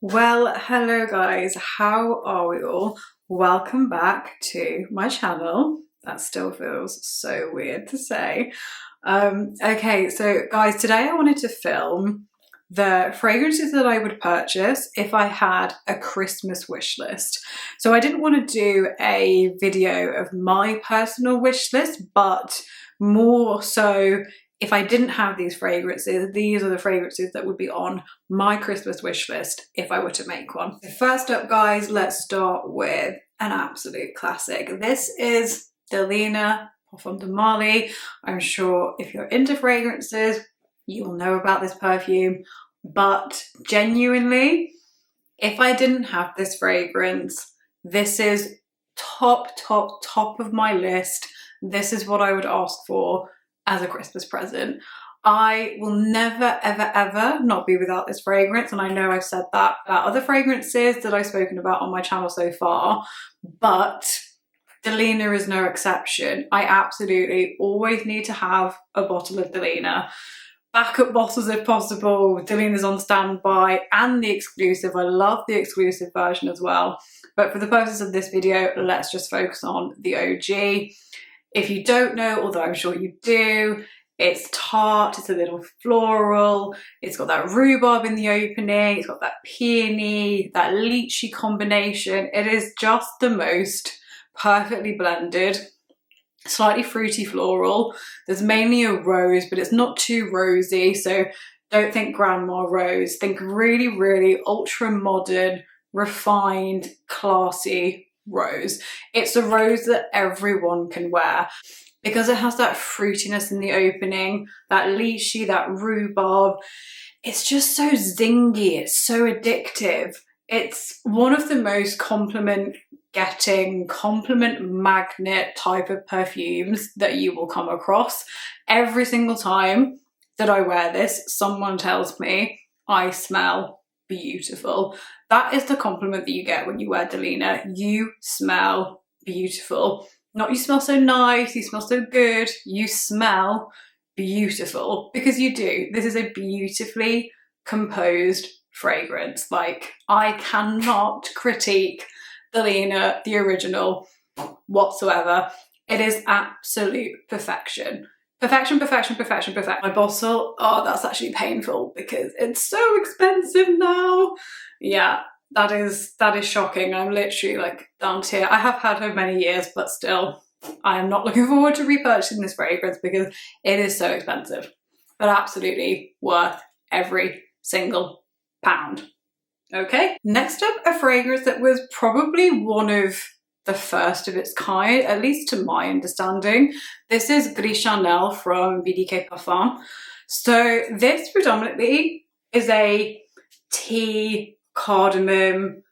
Well, hello guys, how are we all? Welcome back to my channel. That still feels so weird to say. Okay, so guys, today I wanted to film the fragrances that I would purchase if I had a Christmas wish list. So I didn't want to do a video of my personal wish list, but more so if I didn't have these fragrances, these are the fragrances that would be on my Christmas wish list if I were to make one. So first up guys, let's start with an absolute classic. This is Delina Parfumsdemarly. I'm sure if you're into fragrances, you will know about this perfume, but genuinely, if I didn't have this fragrance, this is top of my list. This is what I would ask for as a Christmas present. I will never ever not be without this fragrance, and I know I've said that about other fragrances that I've spoken about on my channel so far, but Delina is no exception. I absolutely always need to have a bottle of Delina. Backup bottles if possible. Delina's on standby, and the exclusive. I love the exclusive version as well. But for the purposes of this video, let's just focus on the OG. If you don't know, although I'm sure you do, it's tart, it's a little floral, it's got that rhubarb in the opening, it's got that peony, that lychee combination. It is just the most perfectly blended, slightly fruity floral. There's mainly a rose, but it's not too rosy, so don't think grandma rose. Think really ultra modern, refined, classy rose. It's a rose that everyone can wear because it has that fruitiness in the opening, that lychee, that rhubarb. It's just so zingy, it's so addictive. It's one of the most compliment magnet type of perfumes that you will come across. Every single time that I wear this, someone tells me I smell beautiful. That is the compliment that you get when you wear Delina. You smell beautiful. Not you smell so nice, you smell so good, you smell beautiful, because you do. This is a beautifully composed fragrance. Like, I cannot critique Delina, the original, whatsoever. It is absolute perfection. Perfection. My bottle, oh, that's actually painful because it's so expensive now. Yeah, that is shocking. I'm literally like down to here. I have had her many years, but still, I am not looking forward to repurchasing this fragrance because it is so expensive, but absolutely worth every single pound. Okay, next up, a fragrance that was probably one of the first of its kind, at least to my understanding. This is Gris Charnel from BDK Parfums. So this predominantly is a tea, cardamom,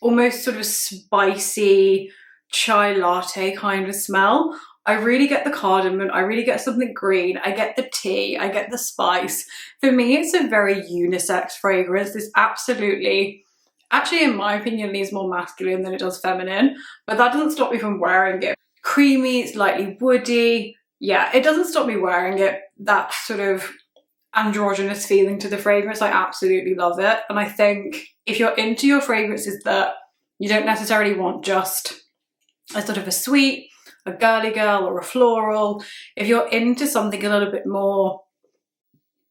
almost sort of spicy chai latte kind of smell. I really get the cardamom, I really get something green, I get the tea, I get the spice. For me, it's a very unisex fragrance. This absolutely, actually in my opinion, leans more masculine than it does feminine, but that doesn't stop me from wearing it. Creamy, slightly woody. Yeah, it doesn't stop me wearing it. That sort of androgynous feeling to the fragrance, I absolutely love it. And I think if you're into your fragrances that you don't necessarily want just a sort of a sweet, a girly girl or a floral, if you're into something a little bit more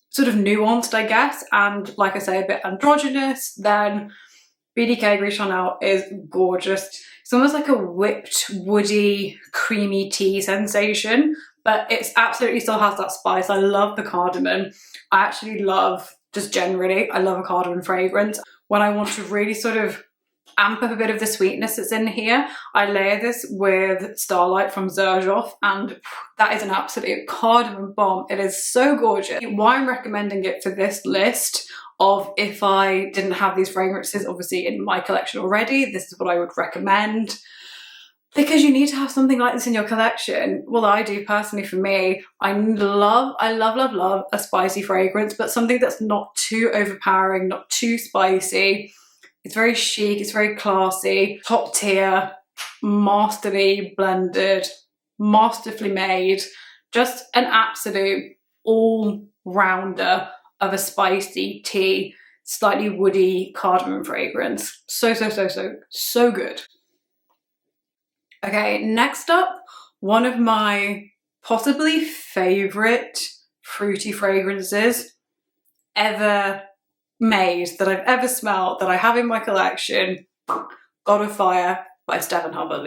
sort of nuanced, I guess, and like I say, a bit androgynous, then BDK Gris Chanal is gorgeous. It's almost like a whipped, woody, creamy tea sensation, but it absolutely still has that spice. I love the cardamom. I actually love, just generally, I love a cardamom fragrance. When I want to really sort of amp up a bit of the sweetness that's in here, I layer this with Starlight from Xerjoff, and that is an absolute cardamom bomb. It is so gorgeous. Why I'm recommending it for this list of if I didn't have these fragrances obviously in my collection already, this is what I would recommend. Because you need to have something like this in your collection. Well, I do personally. For me, I love a spicy fragrance, but something that's not too overpowering, not too spicy. It's very chic, it's very classy, top tier, masterly blended, masterfully made, just an absolute all-rounder of a spicy tea slightly woody cardamom fragrance. So good. Okay, next up, one of my possibly favorite fruity fragrances ever made, that I've ever smelled, that I have in my collection, God of Fire by Stephan Humbert.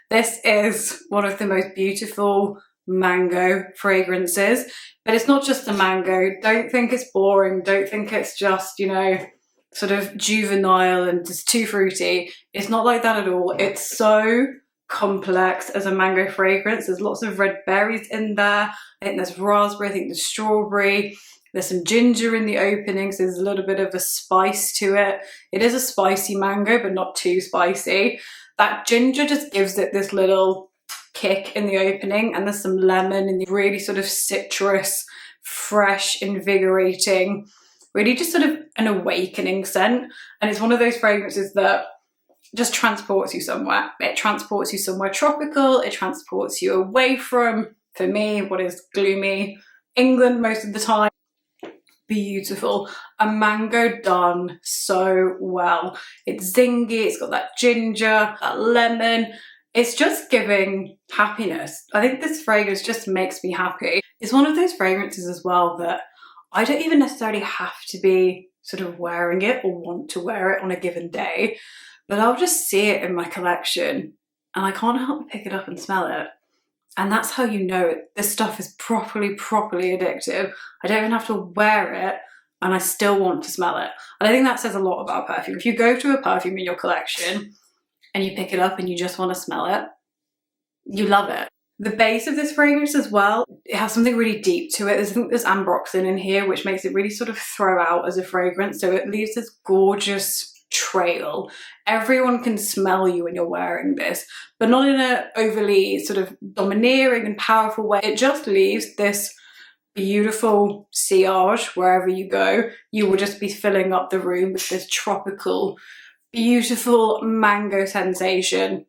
This is one of the most beautiful mango fragrances, but it's not just the mango. Don't think it's boring. Don't think it's just, you know, sort of juvenile and just too fruity. It's not like that at all. It's so complex as a mango fragrance. There's lots of red berries in there. I think there's raspberry, I think there's strawberry. There's some ginger in the opening, so there's a little bit of a spice to it. It is a spicy mango, but not too spicy. That ginger just gives it this little kick in the opening, and there's some lemon and the really sort of citrus, fresh, invigorating, really just sort of an awakening scent. And it's one of those fragrances that just transports you somewhere. It transports you somewhere tropical. It transports you away from, for me, what is gloomy England most of the time. Beautiful. A mango done so well. It's zingy, it's got that ginger, that lemon. It's just giving happiness. I think this fragrance just makes me happy. It's one of those fragrances as well that I don't even necessarily have to be sort of wearing it or want to wear it on a given day, but I'll just see it in my collection and I can't help but pick it up and smell it. And that's how you know this stuff is properly addictive. I don't even have to wear it and I still want to smell it. And I think that says a lot about perfume. If you go to a perfume in your collection and you pick it up and you just want to smell it, you love it. The base of this fragrance as well, it has something really deep to it. I think there's ambroxan in here, which makes it really sort of throw out as a fragrance. So it leaves this gorgeous trail. Everyone can smell you when you're wearing this, but not in an overly sort of domineering and powerful way. It just leaves this beautiful sillage wherever you go. You will just be filling up the room with this tropical, beautiful mango sensation.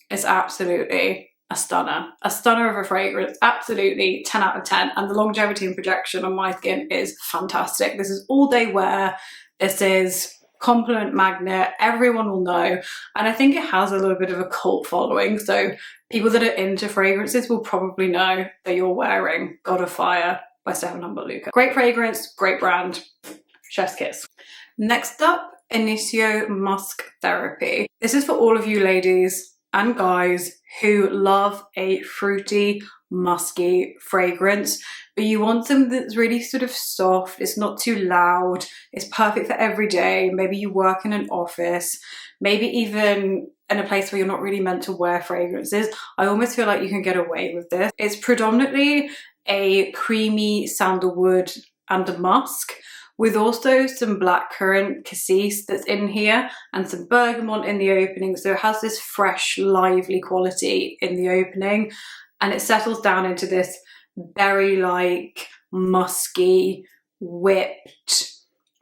It's absolutely a stunner of a fragrance. Absolutely 10 out of 10. And the longevity and projection on my skin is fantastic. This is all day wear. This is compliment magnet. Everyone will know. And I think it has a little bit of a cult following. So people that are into fragrances will probably know that you're wearing God of Fire by Stephan Humbert. Great fragrance, great brand. Chef's kiss. Next up, Initio Musk Therapy. This is for all of you ladies and guys who love a fruity, musky fragrance, but you want something that's really sort of soft, it's not too loud, it's perfect for every day. Maybe you work in an office, maybe even in a place where you're not really meant to wear fragrances. I almost feel like you can get away with this. It's predominantly a creamy sandalwood and a musk, with also some blackcurrant cassis that's in here and some bergamot in the opening. So it has this fresh, lively quality in the opening, and it settles down into this berry-like, musky, whipped,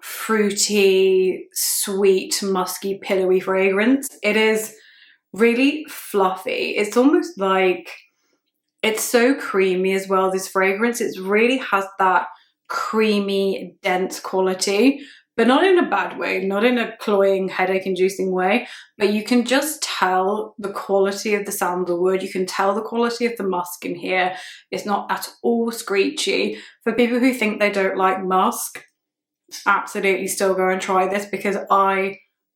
fruity, sweet, musky, pillowy fragrance. It is really fluffy. It's almost like, it's so creamy as well, this fragrance. It really has that creamy, dense quality, but not in a bad way, not in a cloying, headache-inducing way, but you can just tell the quality of the sandalwood, you can tell the quality of the musk in here. It's not at all screechy. For people who think they don't like musk, absolutely still go and try this, because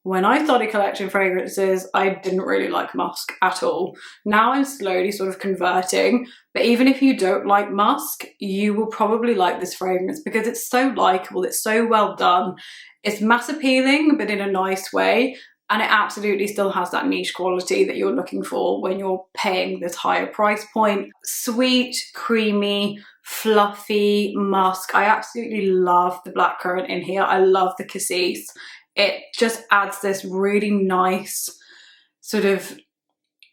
when I started collecting fragrances, I didn't really like musk at all. Now I'm slowly sort of converting, but even if you don't like musk, you will probably like this fragrance because it's so likable, it's so well done. It's mass appealing, but in a nice way, and it absolutely still has that niche quality that you're looking for when you're paying this higher price point. Sweet, creamy, fluffy musk. I absolutely love the blackcurrant in here. I love the cassis. It just adds this really nice sort of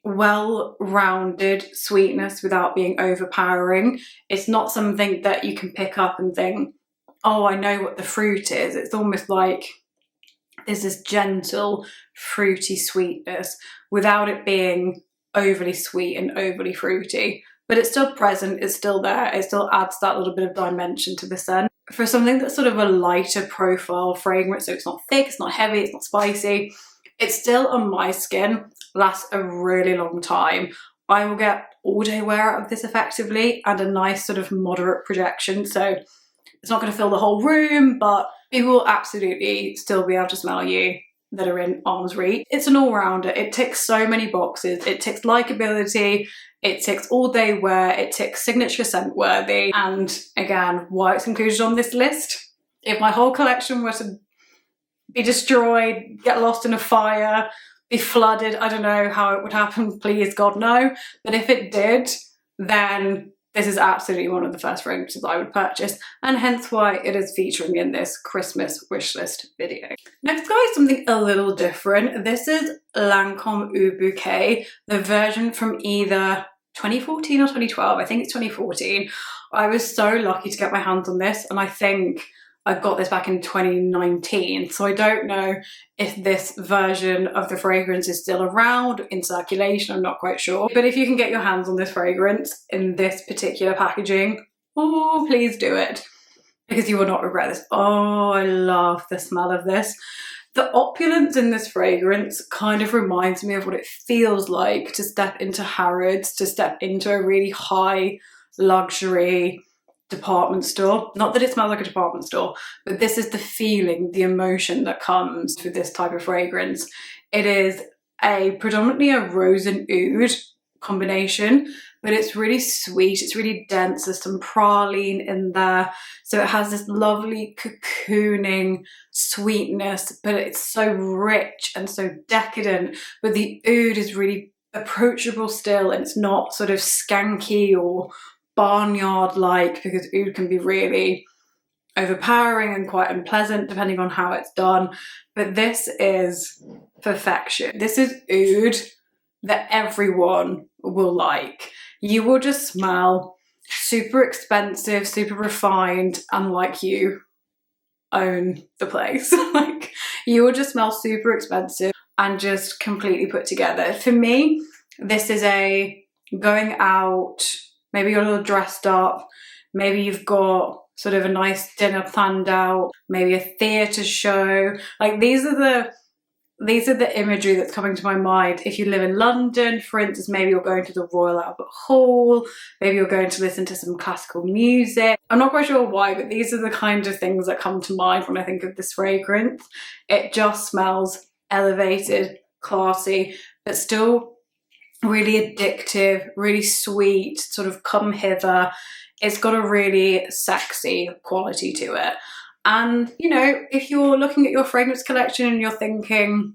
well-rounded sweetness without being overpowering. It's not something that you can pick up and think, oh, I know what the fruit is. It's almost like there's this gentle, fruity sweetness without it being overly sweet and overly fruity. But it's still present, it's still there, it still adds that little bit of dimension to the scent. for something that's sort of a lighter profile fragrance, so it's not thick, it's not heavy, it's not spicy, it's still on my skin, lasts a really long time. I will get all day wear out of this effectively, and a nice sort of moderate projection, so it's not going to fill the whole room, but people will absolutely still be able to smell you that are in arm's reach. It's an all-rounder. It ticks so many boxes. It ticks likability, it ticks all day wear, it ticks signature scent worthy, and again, why it's included on this list. If my whole collection were to be destroyed, get lost in a fire, be flooded, I don't know how it would happen, please God no, but if it did, then this is absolutely one of the first fragrances I would purchase, and hence why it is featuring in this Christmas wish list video. Next guys, something a little different. This is Lancome Oud Bouquet, the version from either 2014 or 2012, I think it's 2014. I was so lucky to get my hands on this, and I think I got this back in 2019, so I don't know if this version of the fragrance is still around in circulation, I'm not quite sure. But if you can get your hands on this fragrance in this particular packaging, oh, please do it, because you will not regret this. Oh, I love the smell of this. The opulence in this fragrance kind of reminds me of what it feels like to step into Harrods, to step into a really high luxury department store. Not that it smells like a department store, but this is the feeling, the emotion that comes with this type of fragrance. It is predominantly a rose and oud combination, but it's really sweet, it's really dense, there's some praline in there, so it has this lovely cocooning sweetness, but it's so rich and so decadent, but the oud is really approachable still, and it's not sort of skanky or barnyard-like, because oud can be really overpowering and quite unpleasant depending on how it's done, but this is perfection. This is oud that everyone will like. You will just smell super expensive, super refined, and like you own the place. Like, you will just smell super expensive and just completely put together. For me, this is a going out, maybe you're a little dressed up, maybe you've got sort of a nice dinner planned out, maybe a theatre show. Like, these are the imagery that's coming to my mind. If you live in London, for instance, maybe you're going to the Royal Albert Hall, maybe you're going to listen to some classical music. I'm not quite sure why, but these are the kind of things that come to mind when I think of this fragrance. It just smells elevated, classy, but still really addictive, really sweet, sort of come hither. It's got a really sexy quality to it. And, you know, if you're looking at your fragrance collection and you're thinking,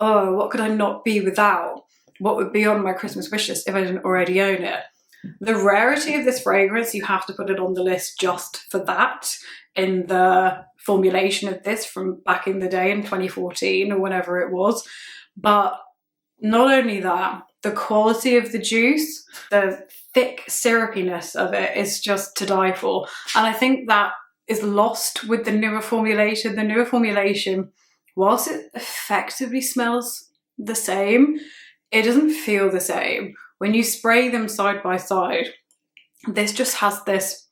oh, what could I not be without? What would be on my Christmas wish list if I didn't already own it? The rarity of this fragrance, you have to put it on the list just for that, in the formulation of this from back in the day in 2014 or whenever it was. But not only that, the quality of the juice, the thick syrupiness of it is just to die for. And I think that is lost with the newer formulation. The newer formulation, whilst it effectively smells the same, it doesn't feel the same. When you spray them side by side, this just has this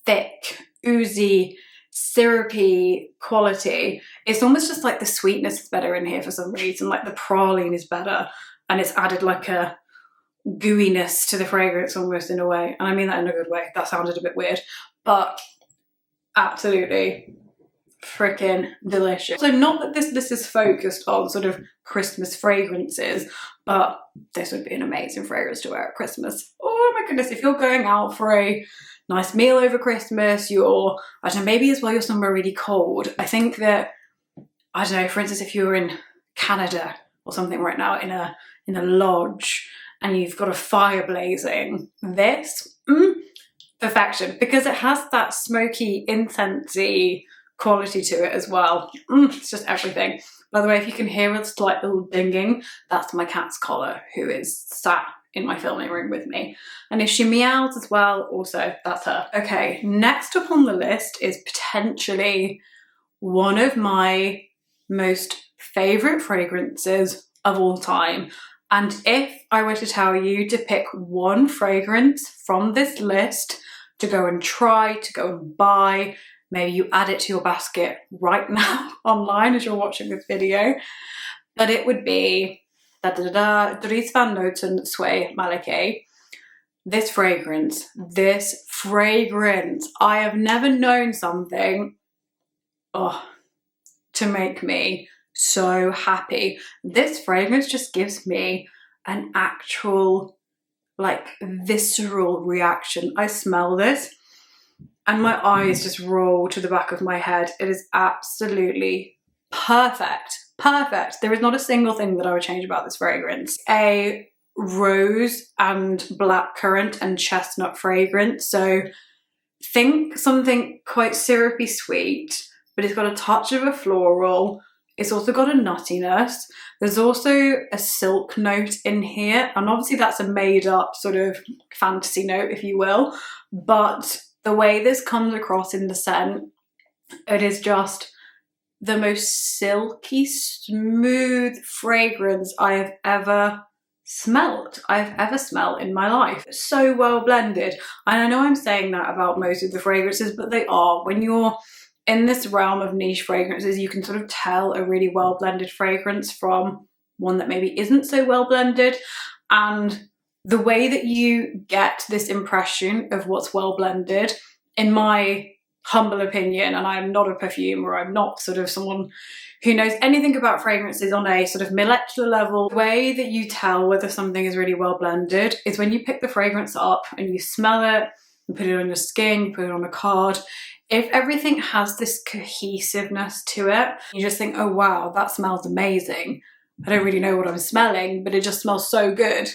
thick, oozy, syrupy quality. It's almost just like the sweetness is better in here for some reason, like the praline is better, and it's added like a gooiness to the fragrance almost in a way. And I mean that in a good way. That sounded a bit weird, but absolutely freaking delicious. So not that this is focused on sort of Christmas fragrances, but this would be an amazing fragrance to wear at Christmas. Oh my goodness, if you're going out for a nice meal over Christmas, you're, I don't know, maybe as well you're somewhere really cold. I think that, I don't know, for instance, if you're in Canada or something right now in a lodge and you've got a fire blazing, this, perfection, because it has that smoky, incensey quality to it as well. It's just everything. By the way, if you can hear a slight little dinging, that's my cat's collar, who is sat in my filming room with me. And if she meows as well, also, that's her. Okay, next up on the list is potentially one of my most favourite fragrances of all time. And if I were to tell you to pick one fragrance from this list to go and try, to go and buy, maybe you add it to your basket right now online as you're watching this video. But it would be Dries van Noten Soie Malaquais. This fragrance, I have never known something to make me so happy. This fragrance just gives me an actual, like, visceral reaction. I smell this and my eyes just roll to the back of my head. It is absolutely perfect. Perfect. There is not a single thing that I would change about this fragrance. A rose and blackcurrant and chestnut fragrance. So think something quite syrupy sweet, but it's got a touch of a floral. It's also got a nuttiness. There's also a silk note in here. And obviously that's a made up sort of fantasy note, if you will. But the way this comes across in the scent, it is just the most silky, smooth fragrance I have ever smelled in my life. So well blended. And I know I'm saying that about most of the fragrances, but they are. When you're in this realm of niche fragrances, you can sort of tell a really well blended fragrance from one that maybe isn't so well blended. And the way that you get this impression of what's well blended, in my humble opinion, and I'm not a perfumer, I'm not sort of someone who knows anything about fragrances on a sort of molecular level, the way that you tell whether something is really well blended is when you pick the fragrance up and you smell it, you put it on your skin, you put it on a card. If everything has this cohesiveness to it, you just think, oh wow, that smells amazing. I don't really know what I'm smelling, but it just smells so good.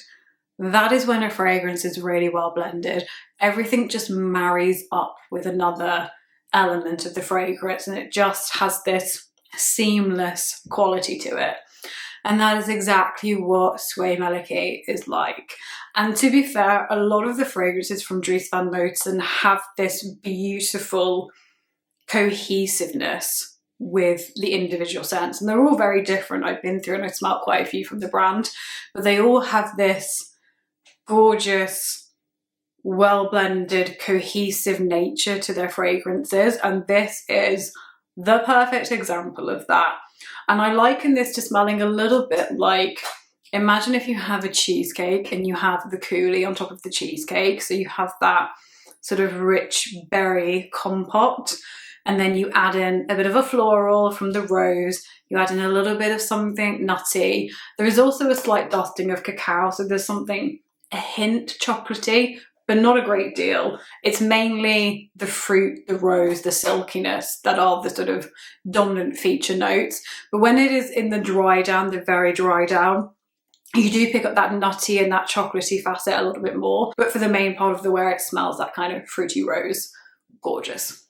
That is when a fragrance is really well blended. Everything just marries up with another element of the fragrance and it just has this seamless quality to it. And that is exactly what Soie Malaquais is like. And to be fair, a lot of the fragrances from Dries van Noten have this beautiful cohesiveness with the individual scents. And they're all very different. I've been through and I've smelled quite a few from the brand, but they all have this gorgeous, well-blended, cohesive nature to their fragrances. And this is the perfect example of that. And I liken this to smelling a little bit like, imagine if you have a cheesecake and you have the coulis on top of the cheesecake. So you have that sort of rich berry compote, and then you add in a bit of a floral from the rose, you add in a little bit of something nutty. There is also a slight dusting of cacao, so there's something, a hint chocolatey, but not a great deal. It's mainly the fruit, the rose, the silkiness that are the sort of dominant feature notes. But when it is in the dry down, the very dry down, you do pick up that nutty and that chocolatey facet a little bit more. But for the main part of the wear, it smells that kind of fruity rose. Gorgeous.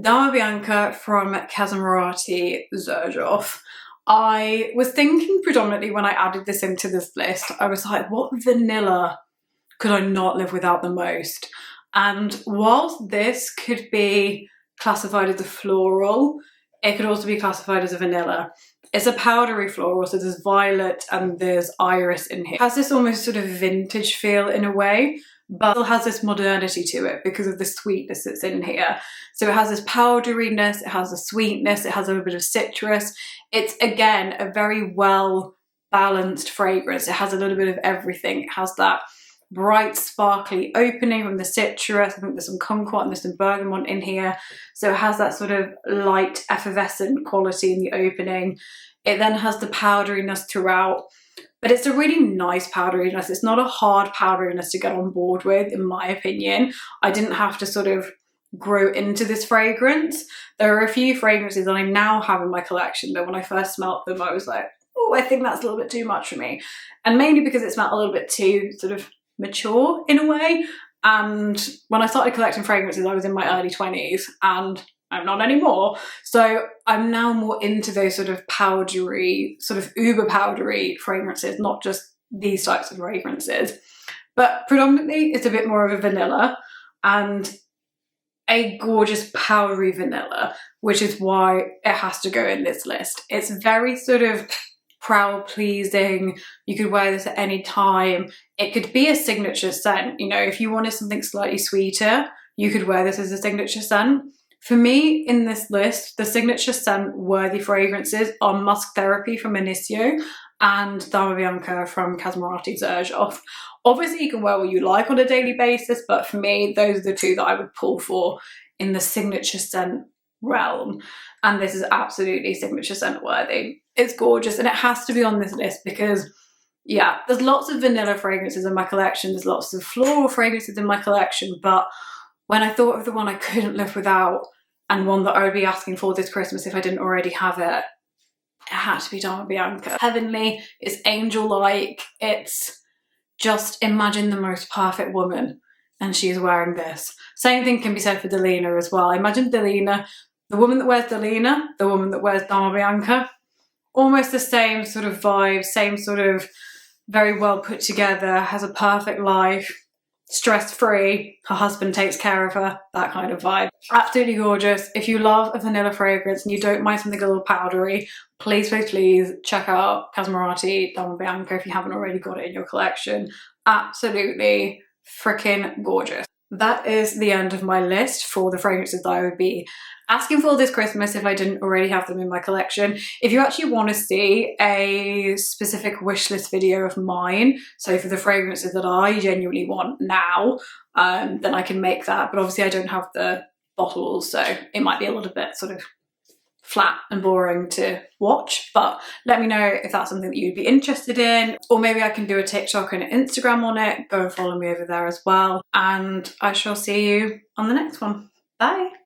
Dama Bianca from Casamorati Xerjoff. I was thinking predominantly when I added this into this list, I was like, what vanilla could I not live without the most? And whilst this could be classified as a floral, it could also be classified as a vanilla. It's a powdery floral, so there's violet and there's iris in here. It has this almost sort of vintage feel in a way, but it has this modernity to it because of the sweetness that's in here. So it has this powderiness, it has a sweetness, it has a little bit of citrus. It's, again, a very well balanced fragrance. It has a little bit of everything. It has that bright, sparkly opening from the citrus. I think there's some kumquat and there's some bergamot in here. So it has that sort of light, effervescent quality in the opening. It then has the powderiness throughout, but it's a really nice powderiness. It's not a hard powderiness to get on board with, in my opinion. I didn't have to sort of grow into this fragrance. There are a few fragrances that I now have in my collection that when I first smelt them, I was like, oh, I think that's a little bit too much for me. And mainly because it smelled a little bit too sort of mature in a way. And when I started collecting fragrances, I was in my early 20s and I'm not anymore. So I'm now more into those sort of powdery, sort of uber powdery fragrances, not just these types of fragrances. But predominantly it's a bit more of a vanilla and a gorgeous powdery vanilla, which is why it has to go in this list. It's very sort of crowd pleasing. You could wear this at any time. It could be a signature scent. You know, if you wanted something slightly sweeter, you could wear this as a signature scent. For me, in this list, the signature scent worthy fragrances are Musk Therapy from Initio and Dama Bianca from Casamorati Xerjoff. Obviously, you can wear what you like on a daily basis, but for me, those are the two that I would pull for in the signature scent realm. And this is absolutely signature scent worthy. It's gorgeous, and it has to be on this list because, yeah, there's lots of vanilla fragrances in my collection, there's lots of floral fragrances in my collection, but when I thought of the one I couldn't live without and one that I would be asking for this Christmas if I didn't already have it, it had to be Dama Bianca. Heavenly, it's angel-like, it's just imagine the most perfect woman and she's wearing this. Same thing can be said for Delina as well. Imagine Delina, the woman that wears Delina, the woman that wears Dama Bianca, almost the same sort of vibe, same sort of very well put together, has a perfect life, stress-free, her husband takes care of her, that kind of vibe. Absolutely gorgeous. If you love a vanilla fragrance and you don't mind something a little powdery, please, please, please check out Casamorati Dama Bianca if you haven't already got it in your collection. Absolutely freaking gorgeous. That is the end of my list for the fragrances that I would be asking for this Christmas if I didn't already have them in my collection. If you actually want to see a specific wish list video of mine, so for the fragrances that I genuinely want now, then I can make that. But obviously I don't have the bottles, so it might be a little bit sort of flat and boring to watch, but let me know if that's something that you'd be interested in, or maybe I can do a TikTok and an Instagram on it. Go and follow me over there as well, and I shall see you on the next one. Bye.